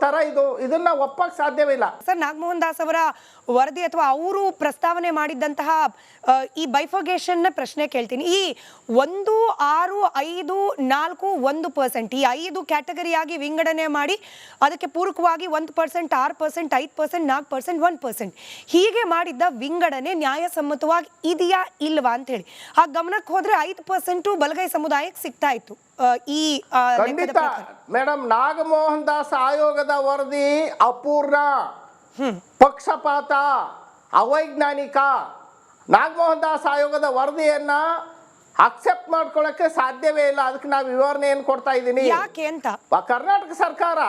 ತರ ಇದನ್ನ ಒಪ್ಪಕ್ಕೆ ಸಾಧ್ಯವಿಲ್ಲ. ಸರ್, ನಾಗಮೋಹನ್ ದಾಸ್ ಅವರ ವರದಿ ಅಥವಾ ಅವರು ಪ್ರಸ್ತಾವನೆ ಮಾಡಿದಂತಹ ಈ ಬೈಫರ್ಗೇಷನ್ ಪ್ರಶ್ನೆ ಕೇಳ್ತೀನಿ. ಈ 1, 6, 5, 4, 1% ಈ 5 ಕ್ಯಾಟಗರಿಯಾಗಿ ವಿಂಗಡಣೆ ಮಾಡಿ ಅದಕ್ಕೆ ಪೂರಕವಾಗಿ 1%, 6%, 5%, 4%, 1% ಹೀಗೆ ಮಾಡಿದ್ದ ವಿಂಗಡಣೆ ನ್ಯಾಯಸಮ್ಮತವಾಗಿ ಇದೆಯಾ ಇಲ್ವಾ ಅಂತ ಹೇಳಿ ಆ ಗಮನಕ್ಕೆ ಹೋದ್ರೆ 5% ಬಲಗೈ ಸಮುದಾಯಕ್ಕೆ ಸಿಗ್ತಾ ಇತ್ತು. ಈ ಖಂಡಿತ ಮೇಡಮ್, ನಾಗಮೋಹನ್ ದಾಸ್ ಆಯೋಗದ ವರದಿ ಅಪೂರ್ಣ, ಪಕ್ಷಪಾತ, ಅವೈಜ್ಞಾನಿಕ. ನಾಗಮೋಹನ್ ದಾಸ್ ಆಯೋಗದ ವರದಿಯನ್ನ ಅಕ್ಸೆಪ್ಟ್ ಮಾಡ್ಕೊಳ್ಳಕ್ಕೆ ಸಾಧ್ಯವೇ ಇಲ್ಲ. ಅದಕ್ಕೆ ನಾವು ವಿವರಣೆ ಏನು ಕೊಡ್ತಾ ಇದ್ದೀನಿ. ಯಾಕೆ ಅಂತ ಕರ್ನಾಟಕ ಸರ್ಕಾರ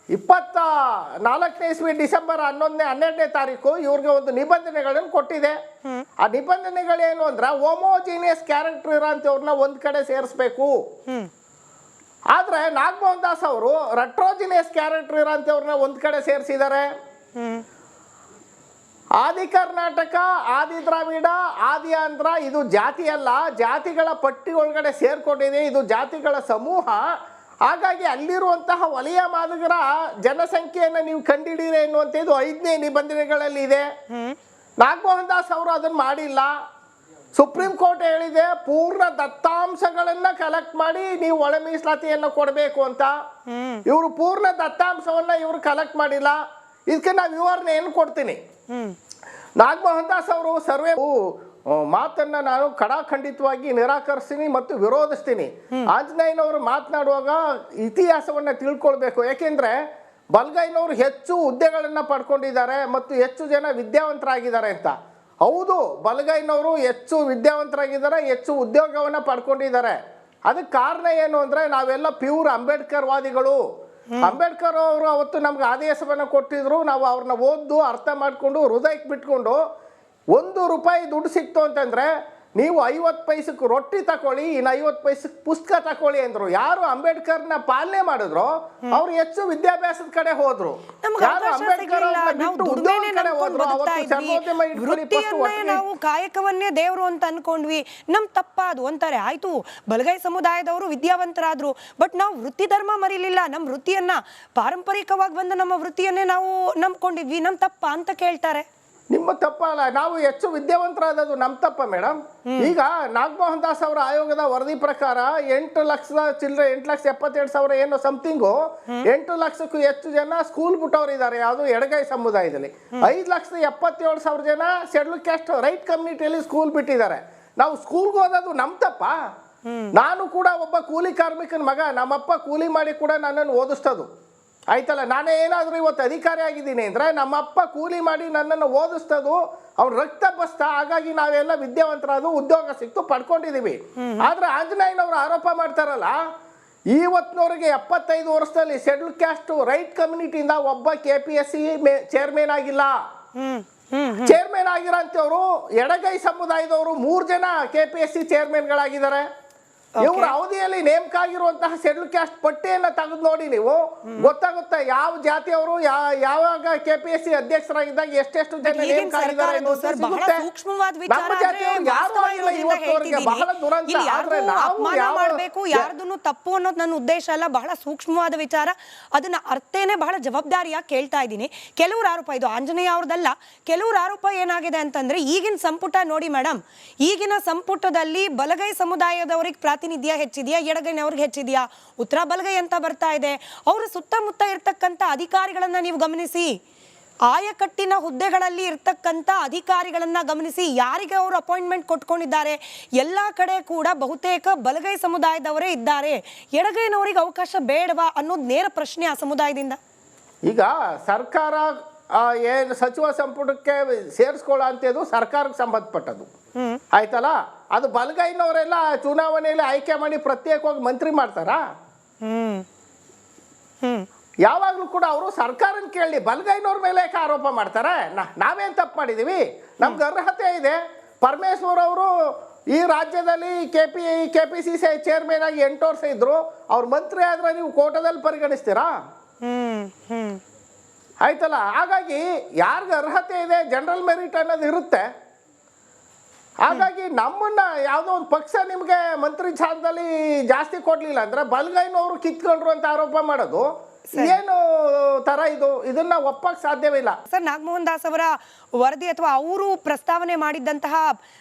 24ನೇ ಇಸ್ವಿ ಡಿಸೆಂಬರ್ 12ನೇ ತಾರೀಕು ಇವ್ರಿಗೆ ಒಂದು ನಿಬಂಧನೆಗಳನ್ನು ಕೊಟ್ಟಿದೆ. ಆ ನಿಬಂಧನೆಗಳೇನು ಅಂದ್ರೆ ಹೋಮೋಜಿನಿಯಸ್ ಕ್ಯಾರೆಕ್ಟರ್ ಇರೋಂಥವ್ರನ್ನ ಒಂದ್ ಕಡೆ ಸೇರಿಸ್ಬೇಕು. ಆದ್ರೆ ನಾಗಮೋಹನ್ ದಾಸ್ ಅವರು ರೆಟ್ರೋಜಿನಿಯಸ್ ಕ್ಯಾರೆಕ್ಟರ್ ಇರೋಂಥವ್ರನ್ನ ಒಂದ್ ಕಡೆ ಸೇರಿಸಿದ್ದಾರೆ. ಆದಿ ಕರ್ನಾಟಕ, ಆದಿ ದ್ರಾವಿಡ, ಆದಿ ಆಂಧ್ರ ಇದು ಜಾತಿ ಅಲ್ಲ, ಜಾತಿಗಳ ಪಟ್ಟಿ ಒಳಗಡೆ ಸೇರ್ಕೊಂಡಿದೆ. ಇದು ಜಾತಿಗಳ ಸಮೂಹ. ಹಾಗಾಗಿ ಅಲ್ಲಿರುವಂತಹ ವಲಯ ಮಾದಗರ ಜನಸಂಖ್ಯೆಯನ್ನು ನೀವು ಕಂಡಿಡೀರಿ ಎನ್ನುವಂಥದ್ದು 5ನೇ ನಿಬಂಧನೆಗಳಲ್ಲಿ ಇದೆ. ನಾಗಮೋಹನ್ ದಾಸ್ ಅವರು ಅದನ್ನು ಮಾಡಿಲ್ಲ. ಸುಪ್ರೀಂ ಕೋರ್ಟ್ ಹೇಳಿದೆ ಪೂರ್ಣ ದತ್ತಾಂಶಗಳನ್ನ ಕಲೆಕ್ಟ್ ಮಾಡಿ ನೀವು ಒಳ ಮೀಸಲಾತಿಯನ್ನು ಕೊಡಬೇಕು ಅಂತ. ಇವರು ಪೂರ್ಣ ದತ್ತಾಂಶವನ್ನ ಇವರು ಕಲೆಕ್ಟ್ ಮಾಡಿಲ್ಲ. ಇದಕ್ಕೆ ನಾವು ವಿವರಣೆ ಏನು ಕೊಡ್ತೀನಿ. ನಾಗಮೋಹನ್ ದಾಸ್ ಅವರು ಸರ್ವೆ ಮಾತನ್ನ ನಾನು ಖಡಾಖಂಡಿತವಾಗಿ ನಿರಾಕರಿಸ್ತೀನಿ ಮತ್ತು ವಿರೋಧಿಸ್ತೀನಿ. ಆಂಜನೇಯನವರು ಮಾತನಾಡುವಾಗ ಇತಿಹಾಸವನ್ನ ತಿಳ್ಕೊಳ್ಬೇಕು. ಯಾಕೆಂದ್ರೆ ಬಲಗೈನವರು ಹೆಚ್ಚು ಹುದ್ದೆಗಳನ್ನ ಪಡ್ಕೊಂಡಿದ್ದಾರೆ ಮತ್ತು ಹೆಚ್ಚು ಜನ ವಿದ್ಯಾವಂತರಾಗಿದ್ದಾರೆ ಅಂತ. ಹೌದು, ಬಲಗೈನವರು ಹೆಚ್ಚು ವಿದ್ಯಾವಂತರಾಗಿದ್ದಾರೆ, ಹೆಚ್ಚು ಉದ್ಯೋಗವನ್ನ ಪಡ್ಕೊಂಡಿದ್ದಾರೆ. ಅದಕ್ಕೆ ಕಾರಣ ಏನು ಅಂದ್ರೆ ನಾವೆಲ್ಲ ಪ್ಯೂರ್ ಅಂಬೇಡ್ಕರ್ ವಾದಿಗಳು. ಅಂಬೇಡ್ಕರ್ ಅವರು ಅವತ್ತು ನಮ್ಗೆ ಆದೇಶವನ್ನು ಕೊಟ್ಟಿದ್ರು. ನಾವು ಅವ್ರನ್ನ ಓದ್ದು ಅರ್ಥ ಮಾಡಿಕೊಂಡು ಹೃದಯಕ್ಕೆ ಬಿಟ್ಕೊಂಡು ₹1 ದುಡ್ಡು ಸಿಕ್ತು ಅಂತಂದ್ರೆ ನೀವು 50 ಪೈಸಕ್ಕೆ ರೊಟ್ಟಿ ತಕೊಳ್ಳಿ, ಇನ್ನು 50 ಪೈಸಕ್ಕೆ ಪುಸ್ತಕ ತಕೊಳ್ಳಿ ಅಂದ್ರು. ಯಾರು ಅಂಬೇಡ್ಕರ್ನ ಪಾಲನೆ ಮಾಡಿದ್ರು ಅವ್ರು ಹೆಚ್ಚು ವಿದ್ಯಾಭ್ಯಾಸದ ಕಡೆ ಹೋದ್ರು. ಯಾರು ಅಂಬೇಡ್ಕರ್ ನಾವು ಕಾಯಕವನ್ನೇ ದೇವರು ಅಂತ ಅನ್ಕೊಂಡ್ವಿ, ನಮ್ ತಪ್ಪಾದು ಅಂತಾರೆ. ಆಯ್ತು, ಬಲಗೈ ಸಮುದಾಯದವರು ವಿದ್ಯಾವಂತರಾದ್ರು, ಬಟ್ ನಾವು ವೃತ್ತಿ ಧರ್ಮ ಮರಿಲಿಲ್ಲ. ನಮ್ಮ ವೃತ್ತಿಯನ್ನ ಪಾರಂಪರಿಕವಾಗಿ ಬಂದ ನಮ್ಮ ವೃತ್ತಿಯನ್ನೇ ನಾವು ನಂಬ್ಕೊಂಡಿದ್ವಿ, ನಮ್ ತಪ್ಪ ಅಂತ ಕೇಳ್ತಾರೆ. ನಿಮ್ಮ ತಪ್ಪಲ್ಲ, ನಾವು ಹೆಚ್ಚು ವಿದ್ಯಾವಂತರಾದದ್ದು ನಮ್ಮ ತಪ್ಪ ಮೇಡಮ್. ಈಗ ನಾಗಮೋಹನ್ ದಾಸ್ ಅವರ ಆಯೋಗದ ವರದಿ ಪ್ರಕಾರ 8 ಲಕ್ಷದ ಚಿಲ್ಲರೆ 8,72,000 ಏನೋ ಸಮಥಿಂಗು 8 ಲಕ್ಷಕ್ಕೂ ಹೆಚ್ಚು ಜನ ಸ್ಕೂಲ್ ಬಿಟ್ಟವ್ರು ಇದ್ದಾರೆ. ಯಾವುದು ಎಡಗೈ ಸಮುದಾಯದಲ್ಲಿ 5,77,000 ಜನ ಶೆಡ್ಯೂಲ್ ಕ್ಯಾಸ್ಟ್ ರೈಟ್ ಕಮ್ಯುನಿಟಿಯಲ್ಲಿ ಸ್ಕೂಲ್ ಬಿಟ್ಟಿದ್ದಾರೆ. ನಾವು ಸ್ಕೂಲ್ಗೆ ಓದೋದು ನಮ್ಮ ತಪ್ಪ. ನಾನು ಕೂಡ ಒಬ್ಬ ಕೂಲಿ ಕಾರ್ಮಿಕನ ಮಗ. ನಮ್ಮಪ್ಪ ಕೂಲಿ ಮಾಡಿ ಕೂಡ ನನ್ನನ್ನು ಓದಿಸ್ತದು. ಆಯ್ತಲ್ಲ, ನಾನೇ ಏನಾದರೂ ಇವತ್ತು ಅಧಿಕಾರಿ ಆಗಿದ್ದೀನಿ ಅಂದರೆ ನಮ್ಮಪ್ಪ ಕೂಲಿ ಮಾಡಿ ನನ್ನನ್ನು ಓದಿಸ್ತದು, ಅವ್ನು ರಕ್ತ ಬಸ್ತ. ಹಾಗಾಗಿ ನಾವೆಲ್ಲ ವಿದ್ಯಾವಂತರಾದ ಉದ್ಯೋಗ ಸಿಕ್ತು ಪಡ್ಕೊಂಡಿದ್ದೀವಿ. ಆದರೆ ಆಂಜನೇಯನವರು ಆರೋಪ ಮಾಡ್ತಾರಲ್ಲ, ಇವತ್ತಿನವರೆಗೆ 75 ವರ್ಷದಲ್ಲಿ ಶೆಡ್ಯೂಲ್ ಕ್ಯಾಸ್ಟ್ ರೈಟ್ ಕಮ್ಯುನಿಟಿಯಿಂದ ಒಬ್ಬ KPSC ಚೇರ್ಮನ್ ಆಗಿಲ್ಲ. ಚೇರ್ಮನ್ ಆಗಿರೋಂಥವ್ರು ಎಡಗೈ ಸಮುದಾಯದವರು 3 ಜನ KPSC ಚೇರ್ಮನ್ಗಳಾಗಿದ್ದಾರೆ. ಇವ್ರ ಅವಧಿಯಲ್ಲಿ ನೇಮಕ ಆಗಿರುವಂತಹ ಶೆಡ್ಯೂಲ್ ಕ್ಯಾಸ್ಟ್ ಪಟ್ಟಿಯನ್ನ ತೆಗೆದು ನೋಡಿ, ನೀವು ಗೊತ್ತಾಗುತ್ತೆ ಯಾವ ಜಾತಿಯವರು ಯಾವಾಗ KPSC ಅಧ್ಯಕ್ಷರಾಗಿದ್ದಾಗ ಎಷ್ಟೆಷ್ಟು ಜನ ನೇಮಕ ಆಗಿದ್ದಾರೆ. ಯಾರ್ದನ್ನು ತಪ್ಪು ಅನ್ನೋದು ನನ್ನ ಉದ್ದೇಶ ಅಲ್ಲ, ಬಹಳ ಸೂಕ್ಷ್ಮವಾದ ವಿಚಾರ. ಅದನ್ನ ಅರ್ಥೇನೆ ಬಹಳ ಜವಾಬ್ದಾರಿಯಾಗಿ ಕೇಳ್ತಾ ಇದ್ದೀನಿ. ಕೆಲವ್ರ ಆರೋಪ, ಇದು ಆಂಜನೇಯ ಅವ್ರದಲ್ಲ, ಕೆಲವ್ರ ಆರೋಪ ಏನಾಗಿದೆ ಅಂತಂದ್ರೆ ಈಗಿನ ಸಂಪುಟ ನೋಡಿ ಮೇಡಮ್, ಈಗಿನ ಸಂಪುಟದಲ್ಲಿ ಬಲಗೈ ಸಮುದಾಯದವರಿಗೆ ಪ್ರಾತಿನಿಧ್ಯ ಹೆಚ್ಚಿದೆಯಾ, ಎಡಗೈನವ್ರಿಗೆ ಹೆಚ್ಚಿದೆಯಾ? ಉತ್ತರ ಬಲಗೈ ಅಂತ ಬರ್ತಾ ಇದೆ. ಅವರ ಸುತ್ತಮುತ್ತ ಇರ್ತಕ್ಕಂಥ ಅಧಿಕಾರಿಗಳನ್ನ ನೀವು ಗಮನಿಸಿ, ಆಯಕಟ್ಟಿನ ಹುದ್ದೆಗಳಲ್ಲಿ ಇರ್ತಕ್ಕಂಥ ಅಧಿಕಾರಿಗಳನ್ನ ಗಮನಿಸಿ, ಯಾರಿಗೆ ಅವರು ಅಪಾಯಿಂಟ್ಮೆಂಟ್ ಕೊಟ್ಕೊಂಡಿದ್ದಾರೆ. ಎಲ್ಲ ಕಡೆ ಕೂಡ ಬಹುತೇಕ ಬಲಗೈ ಸಮುದಾಯದವರೇ ಇದ್ದಾರೆ. ಎಡಗೈನವರಿಗೆ ಅವಕಾಶ ಬೇಡವಾ ಅನ್ನೋದು ನೇರ ಪ್ರಶ್ನೆ ಆ ಸಮುದಾಯದಿಂದ. ಈಗ ಸರ್ಕಾರ ಏನು ಸಚಿವ ಸಂಪುಟಕ್ಕೆ ಸೇರಿಸ್ಕೊಳ್ಳೋ ಅಂತದ್ದು ಸರ್ಕಾರಕ್ಕೆ ಸಂಬಂಧಪಟ್ಟದ್ದು ಆಯ್ತಲ್ಲ. ಅದು ಬಲಗೈನವರೆಲ್ಲ ಚುನಾವಣೆಯಲ್ಲಿ ಆಯ್ಕೆ ಮಾಡಿ ಪ್ರತ್ಯೇಕವಾಗಿ ಮಂತ್ರಿ ಮಾಡ್ತಾರಾ? ಯಾವಾಗಲೂ ಕೂಡ ಅವರು ಸರ್ಕಾರನ ಕೇಳಿ ಬಲಗೈನವ್ರ ಮೇಲೆ ಯಾಕೆ ಆರೋಪ ಮಾಡ್ತಾರೆ? ನಾವೇನು ತಪ್ಪು ಮಾಡಿದ್ದೀವಿ? ನಮ್ಗೆ ಅರ್ಹತೆ ಇದೆ. ಪರಮೇಶ್ವರ್ ಅವರು ಈ ರಾಜ್ಯದಲ್ಲಿ KPCC ಚೇರ್ಮನ್ ಆಗಿ 8 ವರ್ಷ ಇದ್ರು. ಅವ್ರ ಮಂತ್ರಿ ಆದ್ರೆ ನೀವು ಕೋಟದಲ್ಲಿ ಪರಿಗಣಿಸ್ತೀರಾ? ಆಯ್ತಲ್ಲ. ಹಾಗಾಗಿ ಯಾರಿಗೆ ಅರ್ಹತೆ ಇದೆ, ಜನರಲ್ ಮೆರಿಟ್ ಅನ್ನೋದು ಇರುತ್ತೆ. ಹಾಗಾಗಿ ನಮ್ಮನ್ನ ಯಾವುದೋ ಒಂದು ಪಕ್ಷ ನಿಮಗೆ ಮಂತ್ರಿ ಸ್ಥಾನದಲ್ಲಿ ಜಾಸ್ತಿ ಕೊಡ್ಲಿಲ್ಲ ಅಂದ್ರೆ ಬಲಗೈನವರು ಕಿತ್ಕೊಂಡ್ರು ಅಂತ ಆರೋಪ ಮಾಡೋದು ಏನು ತರ ಇದನ್ನ ಒಪ್ಪಕ್ ಸಾಧ್ಯವಿಲ್ಲ. ಸರ್, ನಾಗಮೋಹನ್ ದಾಸ್ ಅವರ ವರದಿ ಅಥವಾ ಅವರು ಪ್ರಸ್ತಾವನೆ ಮಾಡಿದ್ದಂತಹ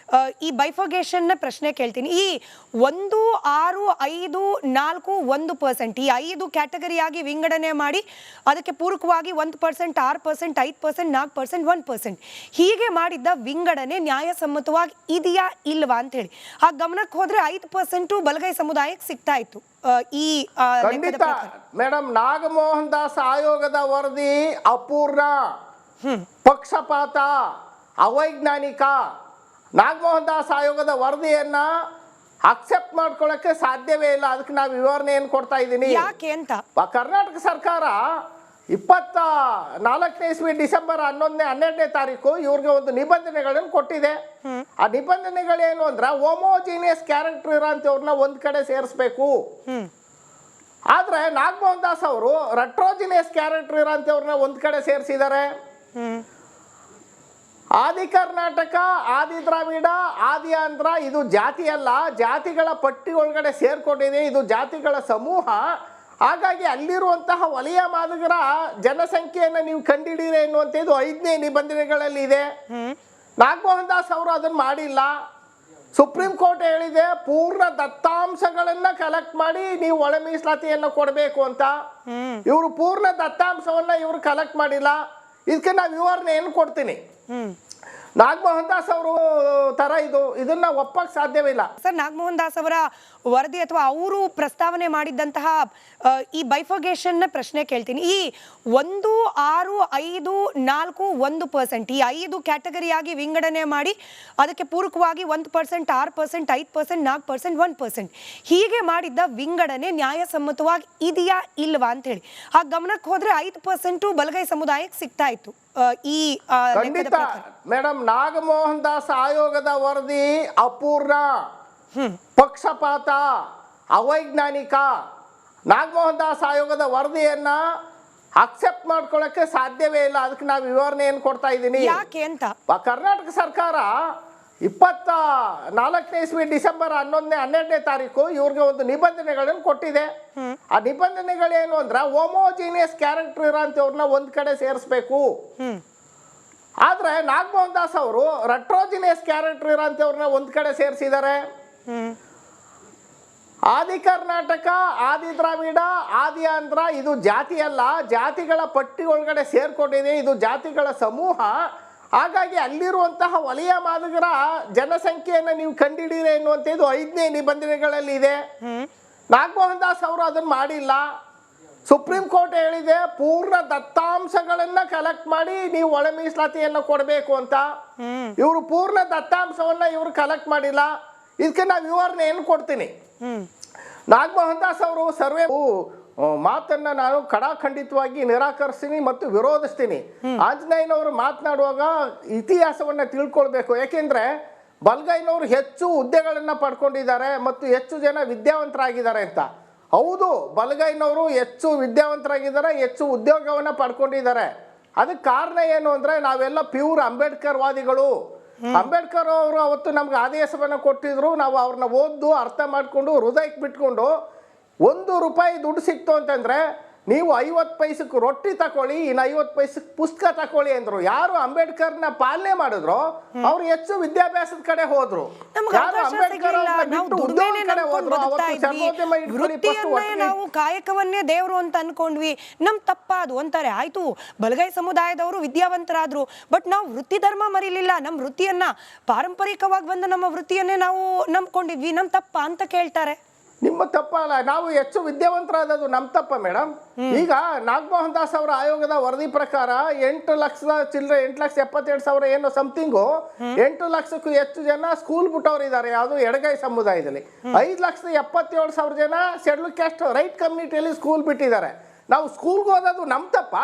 ಈ ಬೈಫರ್ಗೇಷನ್ ಪ್ರಶ್ನೆ ಕೇಳ್ತೀನಿ. ಈ 1, 6, 5, 4, 1% ಈ 5 ಕ್ಯಾಟಗರಿಯಾಗಿ ವಿಂಗಡಣೆ ಮಾಡಿ ಅದಕ್ಕೆ ಪೂರಕವಾಗಿ 1%, 6%, 5%, 4%, 1% ಹೀಗೆ ಮಾಡಿದ್ದ ವಿಂಗಡಣೆ ನ್ಯಾಯಸಮ್ಮತವಾಗಿ ಇದೆಯಾ ಇಲ್ವಾ ಅಂತ ಹೇಳಿ ಆ ಗಮನಕ್ಕೆ ಹೋದ್ರೆ 5% ಬಲಗೈ ಸಮುದಾಯಕ್ಕೆ ಸಿಗ್ತಾ ಇತ್ತು. ಈ ಖಂಡಿತ ಮೇಡಮ್, ನಾಗಮೋಹನ್ ದಾಸ್ ಆಯೋಗದ ವರದಿ ಅಪೂರ್ಣ, ಪಕ್ಷಪಾತ, ಅವೈಜ್ಞಾನಿಕ. ನಾಗಮೋಹನ್ ದಾಸ್ ಆಯೋಗದ ವರದಿಯನ್ನ ಅಕ್ಸೆಪ್ಟ್ ಮಾಡ್ಕೊಳ್ಳಕ್ಕೆ ಸಾಧ್ಯವೇ ಇಲ್ಲ. ಅದಕ್ಕೆ ನಾವು ವಿವರಣೆ ಏನು ಕೊಡ್ತಾ ಇದ್ದೀನಿ ಯಾಕೆ ಅಂತ. ಕರ್ನಾಟಕ ಸರ್ಕಾರ 24ನೇ ಇಸ್ವಿ ಡಿಸೆಂಬರ್ 12ನೇ ತಾರೀಕು ಇವ್ರಿಗೆ ಒಂದು ನಿಬಂಧನೆಗಳನ್ನು ಕೊಟ್ಟಿದೆ. ಆ ನಿಬಂಧನೆಗಳೇನು ಅಂದ್ರೆ ಹೋಮೋಜಿನಿಯಸ್ ಕ್ಯಾರೆಕ್ಟರ್ ಇರೋಂಥವ್ರನ್ನ ಒಂದ್ ಕಡೆ ಸೇರಿಸ್ಬೇಕು. ಆದ್ರೆ ನಾಗಮೋಹನ್ ದಾಸ್ ಅವರು ರೆಟ್ರೋಜಿನಿಯಸ್ ಕ್ಯಾರೆಕ್ಟರ್ ಇರೋಂಥವ್ರನ್ನ ಒಂದ್ ಕಡೆ ಸೇರಿಸಿದ್ದಾರೆ. ಆದಿ ಕರ್ನಾಟಕ, ಆದಿ ದ್ರಾವಿಡ, ಆದಿ ಆಂಧ್ರ ಇದು ಜಾತಿ ಅಲ್ಲ, ಜಾತಿಗಳ ಪಟ್ಟಿ ಒಳಗಡೆ ಸೇರ್ಕೊಂಡಿದೆ. ಇದು ಜಾತಿಗಳ ಸಮೂಹ. ಹಾಗಾಗಿ ಅಲ್ಲಿರುವಂತಹ ವಲಯ ಮಾದಗರ ಜನಸಂಖ್ಯೆಯನ್ನು ನೀವು ಕಂಡಿಡೀರಿ ಎನ್ನುವಂಥದ್ದು 5ನೇ ನಿಬಂಧನೆಗಳಲ್ಲಿ ಇದೆ. ನಾಗಮೋಹನ್ ದಾಸ್ ಅವರು ಅದನ್ನು ಮಾಡಿಲ್ಲ. ಸುಪ್ರೀಂ ಕೋರ್ಟ್ ಹೇಳಿದೆ ಪೂರ್ಣ ದತ್ತಾಂಶಗಳನ್ನ ಕಲೆಕ್ಟ್ ಮಾಡಿ ನೀವು ಒಳ ಮೀಸಲಾತಿಯನ್ನು ಕೊಡಬೇಕು ಅಂತ. ಇವರು ಪೂರ್ಣ ದತ್ತಾಂಶವನ್ನ ಇವರು ಕಲೆಕ್ಟ್ ಮಾಡಿಲ್ಲ. ಇದಕ್ಕೆ ನಾವು ವಿವರಣೆ ಏನು ಕೊಡ್ತೀನಿ. ನಾಗಮೋಹನ್ ದಾಸ್ ಅವರು ತರ ಇದನ್ನ ಒಪ್ಪಕ್ ಸಾಧ್ಯವಿಲ್ಲ. ಸರ್, ನಾಗಮೋಹನ್ ದಾಸ್ ಅವರ ವರದಿ ಅಥವಾ ಅವರು ಪ್ರಸ್ತಾವನೆ ಮಾಡಿದ್ದಂತಹ ಈ ಬೈಫರ್ಗೇಷನ್ ಪ್ರಶ್ನೆ ಕೇಳ್ತೀನಿ. ಈ 1, 6, 5, 4, 1% ಈ 5 ಕ್ಯಾಟಗರಿಯಾಗಿ ವಿಂಗಡಣೆ ಮಾಡಿ ಅದಕ್ಕೆ ಪೂರಕವಾಗಿ 1%, 6%, 5%, 4%, 1% ಹೀಗೆ ಮಾಡಿದ್ದ ವಿಂಗಡಣೆ ನ್ಯಾಯಸಮ್ಮತವಾಗಿ ಇದೆಯಾ ಇಲ್ವಾ ಅಂತ ಹೇಳಿ ಆ ಗಮನಕ್ಕೆ ಹೋದ್ರೆ 5% ಬಲಗೈ ಸಮುದಾಯಕ್ಕೆ ಸಿಗ್ತಾ ಇತ್ತು. ಈ ಖಂಡಿತ ಮೇಡಮ್, ನಾಗಮೋಹನ್ ದಾಸ್ ಆಯೋಗದ ವರದಿ ಅಪೂರ್ಣ, ಪಕ್ಷಪಾತ, ಅವೈಜ್ಞಾನಿಕ. ನಾಗಮೋಹನ್ ದಾಸ್ ಆಯೋಗದ ವರದಿಯನ್ನ ಅಕ್ಸೆಪ್ಟ್ ಮಾಡ್ಕೊಳ್ಳಕ್ಕೆ ಸಾಧ್ಯವೇ ಇಲ್ಲ. ಅದಕ್ಕೆ ನಾವು ವಿವರಣೆ ಏನು ಕೊಡ್ತಾ ಇದ್ದೀನಿ. ಯಾಕೆ ಅಂತ. ಕರ್ನಾಟಕ ಸರ್ಕಾರ 24ನೇ ಇಸ್ವಿ ಡಿಸೆಂಬರ್ 12ನೇ ತಾರೀಕು ಇವ್ರಿಗೆ ಒಂದು ನಿಬಂಧನೆಗಳನ್ನು ಕೊಟ್ಟಿದೆ. ಆ ನಿಬಂಧನೆಗಳೇನು ಅಂದ್ರೆ ಹೋಮೋಜಿನಿಯಸ್ ಕ್ಯಾರೆಕ್ಟರ್ ಇರೋಂಥವ್ರನ್ನ ಒಂದ್ ಕಡೆ ಸೇರಿಸ್ಬೇಕು. ಆದ್ರೆ ನಾಗಮೋಹನ್ ದಾಸ್ ಅವರು ರೆಟ್ರೋಜಿನಿಯಸ್ ಕ್ಯಾರೆಕ್ಟರ್ ಇರೋಂಥವ್ರನ್ನ ಒಂದ್ ಕಡೆ ಸೇರಿಸಿದ್ದಾರೆ. ಆದಿ ಕರ್ನಾಟಕ, ಆದಿ ದ್ರಾವಿಡ, ಆದಿ ಆಂಧ್ರ ಇದು ಜಾತಿ ಅಲ್ಲ, ಜಾತಿಗಳ ಪಟ್ಟಿ ಒಳಗಡೆ ಸೇರ್ಕೊಂಡಿದೆ. ಇದು ಜಾತಿಗಳ ಸಮೂಹ. ಹಾಗಾಗಿ ಅಲ್ಲಿರುವಂತಹ ವಲಯ ಮಾದಗರ ಜನಸಂಖ್ಯೆಯನ್ನು ನೀವು ಕಂಡಿಡೀರಿ ಎನ್ನುವಂಥದ್ದು 5ನೇ ನಿಬಂಧನೆಗಳಲ್ಲಿ ಇದೆ. ನಾಗಮೋಹನ್ ದಾಸ್ ಅವರು ಅದನ್ನು ಮಾಡಿಲ್ಲ. ಸುಪ್ರೀಂ ಕೋರ್ಟ್ ಹೇಳಿದೆ ಪೂರ್ಣ ದತ್ತಾಂಶಗಳನ್ನ ಕಲೆಕ್ಟ್ ಮಾಡಿ ನೀವು ಒಳ ಮೀಸಲಾತಿಯನ್ನು ಕೊಡಬೇಕು ಅಂತ. ಇವರು ಪೂರ್ಣ ದತ್ತಾಂಶವನ್ನ ಇವರು ಕಲೆಕ್ಟ್ ಮಾಡಿಲ್ಲ. ಇದಕ್ಕೆ ನಾವು ವಿವರಣೆ ಏನು ಕೊಡ್ತೀನಿ. ನಾಗಮೋಹನ್ ದಾಸ್ ಅವರು ಸರ್ವೆ ಮಾತನ್ನ ನಾನು ಖಡಾಖಂಡಿತವಾಗಿ ನಿರಾಕರಿಸ್ತೀನಿ ಮತ್ತು ವಿರೋಧಿಸ್ತೀನಿ. ಆಂಜನೇಯನವರು ಮಾತನಾಡುವಾಗ ಇತಿಹಾಸವನ್ನ ತಿಳ್ಕೊಳ್ಬೇಕು. ಯಾಕೆಂದ್ರೆ ಬಲಗೈನವರು ಹೆಚ್ಚು ಹುದ್ದೆಗಳನ್ನ ಪಡ್ಕೊಂಡಿದ್ದಾರೆ ಮತ್ತು ಹೆಚ್ಚು ಜನ ವಿದ್ಯಾವಂತರಾಗಿದ್ದಾರೆ ಅಂತ. ಹೌದು, ಬಲಗೈನವರು ಹೆಚ್ಚು ವಿದ್ಯಾವಂತರಾಗಿದ್ದಾರೆ, ಹೆಚ್ಚು ಉದ್ಯೋಗವನ್ನ ಪಡ್ಕೊಂಡಿದ್ದಾರೆ. ಅದಕ್ಕೆ ಕಾರಣ ಏನು ಅಂದ್ರೆ ನಾವೆಲ್ಲ ಪ್ಯೂರ್ ಅಂಬೇಡ್ಕರ್ ವಾದಿಗಳು. ಅಂಬೇಡ್ಕರ್ ಅವರು ಅವತ್ತು ನಮ್ಗೆ ಆದೇಶವನ್ನು ಕೊಟ್ಟಿದ್ರು. ನಾವು ಅವ್ರನ್ನ ಓದ್ದು ಅರ್ಥ ಮಾಡಿಕೊಂಡು ಹೃದಯಕ್ಕೆ ಬಿಟ್ಕೊಂಡು ₹1 ದುಡ್ಡು ಸಿಕ್ತು ಅಂತಂದ್ರೆ ನೀವು 50 ಪೈಸಕ್ಕೆ ರೊಟ್ಟಿ ತಕೊಳ್ಳಿ, ಇನ್ನು 50 ಪೈಸಕ್ಕೆ ಪುಸ್ತಕ ತಕೊಳ್ಳಿ ಅಂದ್ರು. ಯಾರು ಅಂಬೇಡ್ಕರ್ನ ಪಾಲನೆ ಮಾಡಿದ್ರು ಅವ್ರು ಹೆಚ್ಚು ವಿದ್ಯಾಭ್ಯಾಸದ ಕಡೆ ಹೋದ್ರು. ಯಾರು ಅಂಬೇಡ್ಕರ್ ನಾವು ಕಾಯಕವನ್ನೇ ದೇವರು ಅಂತ ಅನ್ಕೊಂಡ್ವಿ. ನಮ್ ತಪ್ಪಾದು ಅಂತಾರೆ. ಆಯ್ತು, ಬಲಗೈ ಸಮುದಾಯದವರು ವಿದ್ಯಾವಂತರಾದ್ರು, ಬಟ್ ನಾವು ವೃತ್ತಿ ಧರ್ಮ ಮರಿಲಿಲ್ಲ. ನಮ್ಮ ವೃತ್ತಿಯನ್ನ ಪಾರಂಪರಿಕವಾಗಿ ಬಂದ ನಮ್ಮ ವೃತ್ತಿಯನ್ನೇ ನಾವು ನಂಬ್ಕೊಂಡಿದ್ವಿ. ನಮ್ ತಪ್ಪ ಅಂತ ಕೇಳ್ತಾರೆ. ನಿಮ್ಮ ತಪ್ಪಲ್ಲ, ನಾವು ಹೆಚ್ಚು ವಿದ್ಯಾವಂತರಾದದ್ದು ನಮ್ಮ ತಪ್ಪ ಮೇಡಮ್. ಈಗ ನಾಗಮೋಹನ್ ದಾಸ್ ಅವರ ಆಯೋಗದ ವರದಿ ಪ್ರಕಾರ 8 ಲಕ್ಷದ ಚಿಲ್ಲರೆ 8,72,000 ಏನೋ ಸಮಥಿಂಗು 8 ಲಕ್ಷಕ್ಕೂ ಹೆಚ್ಚು ಜನ ಸ್ಕೂಲ್ ಬಿಟ್ಟವ್ರು ಇದ್ದಾರೆ. ಯಾವುದು ಎಡಗೈ ಸಮುದಾಯದಲ್ಲಿ 5,77,000 ಜನ ಶೆಡ್ಯೂಲ್ ಕ್ಯಾಸ್ಟ್ ರೈಟ್ ಕಮ್ಯುನಿಟಿಯಲ್ಲಿ ಸ್ಕೂಲ್ ಬಿಟ್ಟಿದ್ದಾರೆ. ನಾವು ಸ್ಕೂಲ್ಗೆ ಓದೋದು ನಮ್ಮ ತಪ್ಪ.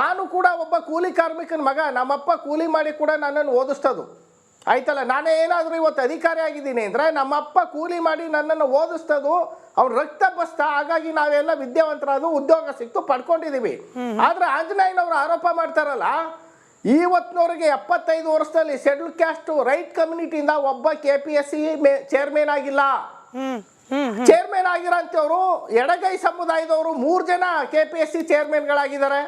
ನಾನು ಕೂಡ ಒಬ್ಬ ಕೂಲಿ ಕಾರ್ಮಿಕನ ಮಗ. ನಮ್ಮಪ್ಪ ಕೂಲಿ ಮಾಡಿ ಕೂಡ ನನ್ನನ್ನು ಓದಿಸ್ತದು ಆಯ್ತಲ್ಲ. ನಾನೇ ಏನಾದರೂ ಇವತ್ತು ಅಧಿಕಾರಿ ಆಗಿದ್ದೀನಿ ಅಂದರೆ ನಮ್ಮಪ್ಪ ಕೂಲಿ ಮಾಡಿ ನನ್ನನ್ನು ಓದಿಸ್ತದು ಅವ್ರ ರಕ್ತ ಬಸ್ತ. ಹಾಗಾಗಿ ನಾವೆಲ್ಲ ವಿದ್ಯಾವಂತರಾದ ಉದ್ಯೋಗ ಸಿಕ್ತು ಪಡ್ಕೊಂಡಿದ್ದೀವಿ. ಆದ್ರೆ ಆಂಜನೇಯನವರು ಆರೋಪ ಮಾಡ್ತಾರಲ್ಲ, ಇವತ್ತಿನವರೆಗೆ 75 ವರ್ಷದಲ್ಲಿ ಶೆಡ್ಯೂಲ್ ಕ್ಯಾಸ್ಟ್ ರೈಟ್ ಕಮ್ಯುನಿಟಿಯಿಂದ ಒಬ್ಬ KPSC ಚೇರ್ಮನ್ ಆಗಿಲ್ಲ. ಚೇರ್ಮನ್ ಆಗಿರೋಂಥವ್ರು ಎಡಗೈ ಸಮುದಾಯದವರು 3 ಜನ KPSC ಚೇರ್ಮನ್ಗಳಾಗಿದ್ದಾರೆ.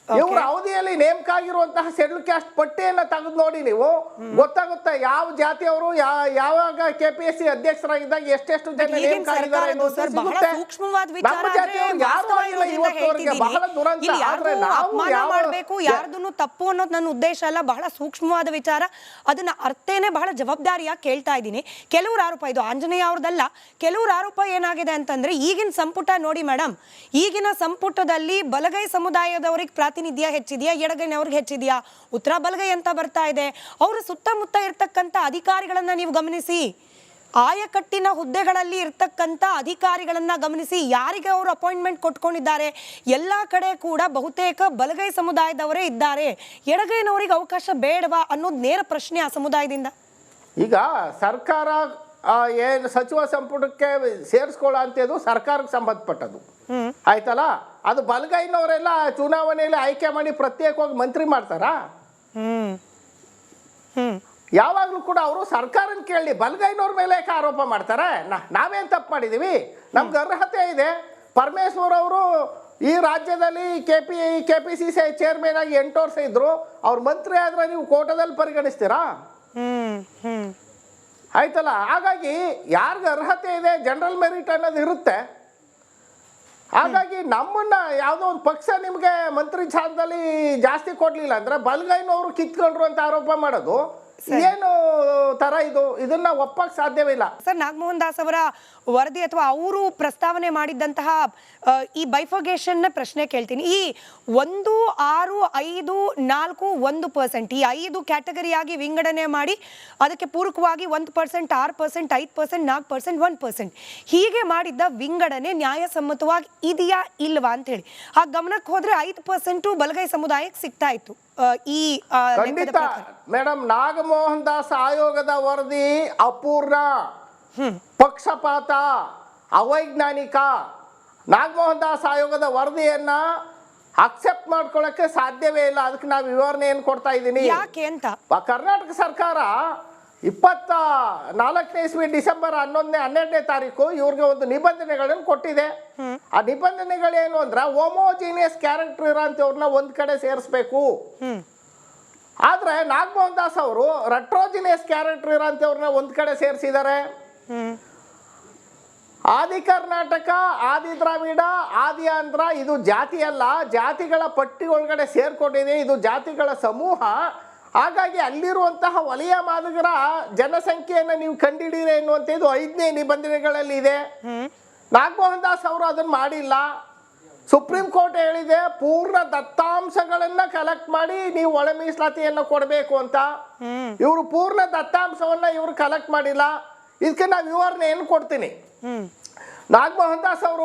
ಇವ್ರ ಅವಧಿಯಲ್ಲಿ ನೇಮಕ ಆಗಿರುವಂತಹ ಶೆಡ್ಯೂಲ್ ಕ್ಯಾಸ್ಟ್ ಪಟ್ಟಿಯನ್ನ ತೆಗೆದು ನೋಡಿ, ನೀವು ಗೊತ್ತಾಗುತ್ತೆ ಯಾವ ಜಾತಿಯವರು ಯಾವಾಗ KPSC ಅಧ್ಯಕ್ಷರಾಗಿದ್ದಾಗ ಎಷ್ಟೆಷ್ಟು ಜನ ನೇಮಕ ಆಗಿದ್ದಾರೆ ಅನ್ನೋದು ಸಿಗುತ್ತೆ. ನಮ್ಮ ಜಾತಿಯವರು ಯಾರು ಆಗಿಲ್ಲ ಇವತ್ತವರೆಗೆ. ಬಹಳ ದುರಂತ. ಆದ್ರೆ ನಾವು ಯಾರ್ದು ತಪ್ಪು ಅನ್ನೋದು ನನ್ನ ಉದ್ದೇಶ ಅಲ್ಲ, ಬಹಳ ಸೂಕ್ಷ್ಮವಾದ ವಿಚಾರ. ಅದನ್ನ ಅರ್ಥೇನೆ ಬಹಳ ಜವಾಬ್ದಾರಿಯಾಗಿ ಕೇಳ್ತಾ ಇದ್ದೀನಿ. ಕೆಲವ್ರ ಆರೋಪ, ಇದು ಆಂಜನೇಯ ಅವ್ರದಲ್ಲ, ಕೆಲವ್ರ ಆರೋಪ ಏನಾಗಿದೆ ಅಂತಂದ್ರೆ ಈಗಿನ ಸಂಪುಟ ನೋಡಿ ಮೇಡಮ್, ಈಗಿನ ಸಂಪುಟದಲ್ಲಿ ಬಲಗೈ ಸಮುದಾಯದವರಿಗೆ ಪ್ರಾತಿನಿಧ್ಯ ಹೆಚ್ಚಿದೆಯಾ, ಎಡಗೈನವ್ರಿಗೆ ಹೆಚ್ಚಿದೆಯಾ? ಉತ್ತರ ಬಲಗೈ ಅಂತ ಬರ್ತಾ ಇದೆ. ಅವರ ಸುತ್ತಮುತ್ತ ಇರ್ತಕ್ಕಂಥ ಅಧಿಕಾರಿಗಳನ್ನ ನೀವು ಗಮನಿಸಿ, ಆಯಕಟ್ಟಿನ ಹುದ್ದೆಗಳಲ್ಲಿ ಇರ್ತಕ್ಕಂಥ ಅಧಿಕಾರಿಗಳನ್ನ ಗಮನಿಸಿ, ಯಾರಿಗೆ ಅವರು ಅಪಾಯಿಂಟ್ಮೆಂಟ್ ಕೊಟ್ಕೊಂಡಿದ್ದಾರೆ. ಎಲ್ಲ ಕಡೆ ಕೂಡ ಬಹುತೇಕ ಬಲಗೈ ಸಮುದಾಯದವರೇ ಇದ್ದಾರೆ. ಎಡಗೈನವರಿಗೆ ಅವಕಾಶ ಬೇಡವಾ ಅನ್ನೋದು ನೇರ ಪ್ರಶ್ನೆ ಆ ಸಮುದಾಯದಿಂದ. ಈಗ ಸರ್ಕಾರ ಏನು ಸಚಿವ ಸಂಪುಟಕ್ಕೆ ಸೇರಿಸ್ಕೊಳ್ಳೋ ಅಂತದ್ದು ಸರ್ಕಾರಕ್ಕೆ ಸಂಬಂಧಪಟ್ಟದ್ದು ಆಯ್ತಲ್ಲ. ಅದು ಬಲಗೈನವರೆಲ್ಲ ಚುನಾವಣೆಯಲ್ಲಿ ಆಯ್ಕೆ ಮಾಡಿ ಪ್ರತ್ಯೇಕವಾಗಿ ಮಂತ್ರಿ ಮಾಡ್ತಾರಾ? ಯಾವಾಗಲೂ ಕೂಡ ಅವರು ಸರ್ಕಾರನ ಕೇಳಿ ಬಲಗೈನವ್ರ ಮೇಲೆ ಯಾಕೆ ಆರೋಪ ಮಾಡ್ತಾರೆ? ನಾವೇನು ತಪ್ಪು ಮಾಡಿದ್ದೀವಿ? ನಮ್ಗೆ ಅರ್ಹತೆ ಇದೆ. ಪರಮೇಶ್ವರ್ ಅವರು ಈ ರಾಜ್ಯದಲ್ಲಿ KPCC ಚೇರ್ಮನ್ ಆಗಿ 8 ವರ್ಷ ಇದ್ರು. ಅವ್ರ ಮಂತ್ರಿ ಆದ್ರೆ ನೀವು ಕೋಟದಲ್ಲಿ ಪರಿಗಣಿಸ್ತೀರಾ? ಆಯ್ತಲ್ಲ. ಹಾಗಾಗಿ ಯಾರಿಗೆ ಅರ್ಹತೆ ಇದೆ, ಜನರಲ್ ಮೆರಿಟ್ ಅನ್ನೋದು ಇರುತ್ತೆ. ಹಾಗಾಗಿ ನಮ್ಮನ್ನ ಯಾವುದೋ ಒಂದು ಪಕ್ಷ ನಿಮಗೆ ಮಂತ್ರಿ ಸ್ಥಾನದಲ್ಲಿ ಜಾಸ್ತಿ ಕೊಡ್ಲಿಲ್ಲ ಅಂದ್ರೆ ಬಲಗೈನವರು ಕಿತ್ಕೊಂಡ್ರು ಅಂತ ಆರೋಪ ಮಾಡೋದು ಏನು ತರ? ಇದನ್ನ ಒಪ್ಪಕ್ಕೆ ಸಾಧ್ಯವಿಲ್ಲ ಸರ್. ನಾಗಮೋಹನ್ ದಾಸ್ ಅವರ ವರದಿ ಅಥವಾ ಅವರು ಪ್ರಸ್ತಾವನೆ ಮಾಡಿದ್ದಂತಹ ಈ ಬೈಫರ್ಗೇಷನ್ ಪ್ರಶ್ನೆ ಕೇಳ್ತೀನಿ. ಈ 1, 6, 5, 4, 1% ಈ 5 ಕ್ಯಾಟಗರಿಯಾಗಿ ವಿಂಗಡಣೆ ಮಾಡಿ ಅದಕ್ಕೆ ಪೂರಕವಾಗಿ 1%, 6%, 5%, 4%, 1% ಹೀಗೆ ಮಾಡಿದ್ದ ವಿಂಗಡಣೆ ನ್ಯಾಯಸಮ್ಮತವಾಗಿ ಇದೆಯಾ ಇಲ್ವಾ ಅಂತ ಹೇಳಿ ಆ ಗಮನಕ್ಕೆ ಹೋದ್ರೆ 5% ಬಲಗೈ ಸಮುದಾಯಕ್ಕೆ ಸಿಗ್ತಾ ಇತ್ತು. ಈ ಖಂಡಿತ ಮೇಡಮ್, ನಾಗಮೋಹನ್ ದಾಸ್ ಆಯೋಗದ ವರದಿ ಅಪೂರ್ಣ, ಪಕ್ಷಪಾತ, ಅವೈಜ್ಞಾನಿಕ. ನಾಗಮೋಹನ್ ದಾಸ್ ಆಯೋಗದ ವರದಿಯನ್ನ ಅಕ್ಸೆಪ್ಟ್ ಮಾಡ್ಕೊಳ್ಳಕ್ಕೆ ಸಾಧ್ಯವೇ ಇಲ್ಲ. ಅದಕ್ಕೆ ನಾವು ವಿವರಣೆ ಏನು ಕೊಡ್ತಾ ಇದ್ದೀನಿ ಯಾಕೆ ಅಂತ. ಕರ್ನಾಟಕ ಸರ್ಕಾರ 24ನೇ ಇಸ್ವಿ ಡಿಸೆಂಬರ್ 12ನೇ ತಾರೀಕು ಇವ್ರಿಗೆ ಒಂದು ನಿಬಂಧನೆಗಳನ್ನು ಕೊಟ್ಟಿದೆ. ಆ ನಿಬಂಧನೆಗಳೇನು ಅಂದ್ರೆ ಹೋಮೋಜಿನಿಯಸ್ ಕ್ಯಾರೆಕ್ಟರ್ ಇರೋಂಥವ್ರನ್ನ ಒಂದ್ ಕಡೆ ಸೇರಿಸ್ಬೇಕು. ಆದ್ರೆ ನಾಗಮೋಹನ್ ದಾಸ್ ಅವರು ರೆಟ್ರೋಜಿನಿಯಸ್ ಕ್ಯಾರೆಕ್ಟರ್ ಇರೋಂಥವ್ರನ್ನ ಒಂದ್ ಕಡೆ ಸೇರಿಸಿದ್ದಾರೆ. ಆದಿ ಕರ್ನಾಟಕ, ಆದಿ ದ್ರಾವಿಡ, ಆದಿ ಆಂಧ್ರ ಇದು ಜಾತಿ ಅಲ್ಲ, ಜಾತಿಗಳ ಪಟ್ಟಿ ಒಳಗಡೆ ಸೇರ್ಕೊಂಡಿದೆ. ಇದು ಜಾತಿಗಳ ಸಮೂಹ. ಹಾಗಾಗಿ ಅಲ್ಲಿರುವಂತಹ ವಲಯ ಮಾದಗರ ಜನಸಂಖ್ಯೆಯನ್ನು ನೀವು ಕಂಡಿಡೀರಿ ಎನ್ನುವಂಥದ್ದು 5ನೇ ನಿಬಂಧನೆಗಳಲ್ಲಿ ಇದೆ. ನಾಗಮೋಹನ್ ದಾಸ್ ಅವರು ಅದನ್ನು ಮಾಡಿಲ್ಲ. ಸುಪ್ರೀಂ ಕೋರ್ಟ್ ಹೇಳಿದೆ ಪೂರ್ಣ ದತ್ತಾಂಶಗಳನ್ನ ಕಲೆಕ್ಟ್ ಮಾಡಿ ನೀವು ಒಳ ಮೀಸಲಾತಿಯನ್ನು ಕೊಡಬೇಕು ಅಂತ. ಇವರು ಪೂರ್ಣ ದತ್ತಾಂಶವನ್ನ ಇವರು ಕಲೆಕ್ಟ್ ಮಾಡಿಲ್ಲ. ಇದಕ್ಕೆ ನಾವು ವಿವರಣೆ ಏನು ಕೊಡ್ತೀನಿ. ನಾಗಮೋಹನ್ ದಾಸ್ ಅವರು